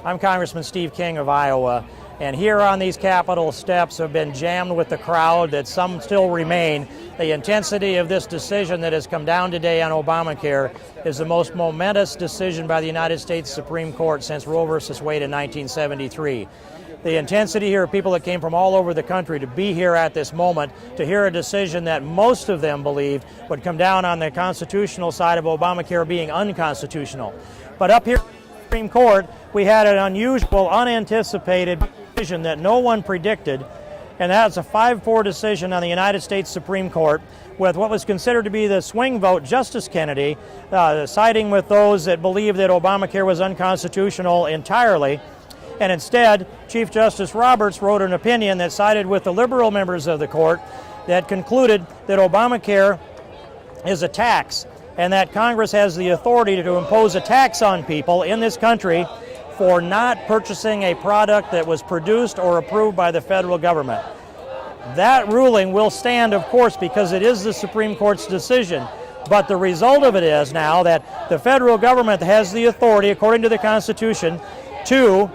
I'm Congressman Steve King of Iowa, and here on these Capitol steps have been jammed with the crowd that some still remain. The intensity of this decision that has come down today on Obamacare is the most momentous decision by the United States Supreme Court since Roe v. Wade in 1973. The intensity here of people that came from all over the country to be here at this moment to hear a decision that most of them believed would come down on the constitutional side of Obamacare being unconstitutional. But up here in the Supreme Court, we had an unusual, unanticipated decision that no one predicted, and that's a 5-4 decision on the United States Supreme Court with what was considered to be the swing vote, Justice Kennedy, siding with those that believed that Obamacare was unconstitutional entirely. And instead, Chief Justice Roberts wrote an opinion that sided with the liberal members of the court that concluded that Obamacare is a tax and that Congress has the authority to impose a tax on people in this country for not purchasing a product that was produced or approved by the federal government. That ruling will stand, of course, because it is the Supreme Court's decision. But the result of it is now that the federal government has the authority, according to the Constitution, to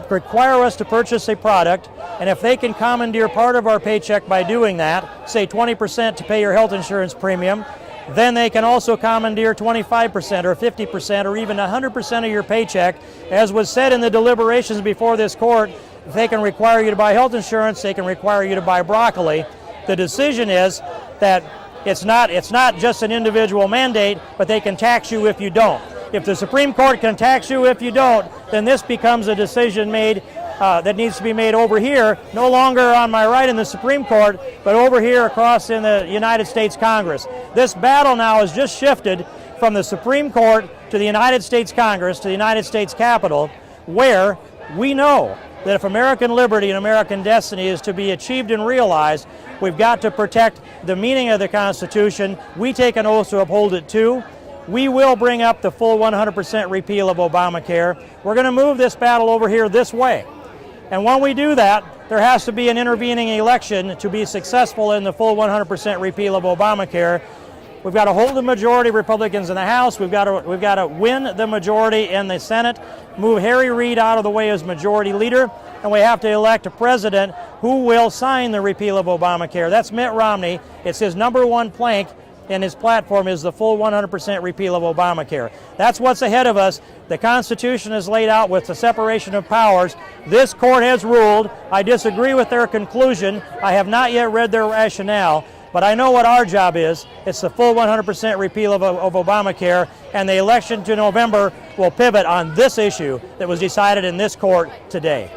require us to purchase a product, and if they can commandeer part of our paycheck by doing that, say 20% to pay your health insurance premium, then they can also commandeer 25% or 50% or even 100% of your paycheck. As was said in the deliberations before this court, if they can require you to buy health insurance, they can require you to buy broccoli. The decision is that it's not just an individual mandate, but they can tax you if you don't. If the Supreme Court can tax you if you don't, then this becomes a decision made that needs to be made over here, no longer on my right in the Supreme Court, but over here across in the United States Congress. This battle now has just shifted from the Supreme Court to the United States Congress, to the United States Capitol, where we know that if American liberty and American destiny is to be achieved and realized, we've got to protect the meaning of the Constitution. We take an oath to uphold it too. We will bring up the full 100% repeal of Obamacare. We're going to move this battle over here this way. And when we do that, there has to be an intervening election to be successful in the full 100% repeal of Obamacare. We've got to hold the majority of Republicans in the House. We've got to win the majority in the Senate, move Harry Reid out of the way as majority leader, and we have to elect a president who will sign the repeal of Obamacare. That's Mitt Romney. It's his #1 plank in his platform is the full 100% repeal of Obamacare. That's what's ahead of us. The Constitution is laid out with the separation of powers. This court has ruled. I disagree with their conclusion. I have not yet read their rationale, but I know what our job is. It's the full 100% repeal of Obamacare, and the election to November will pivot on this issue that was decided in this court today.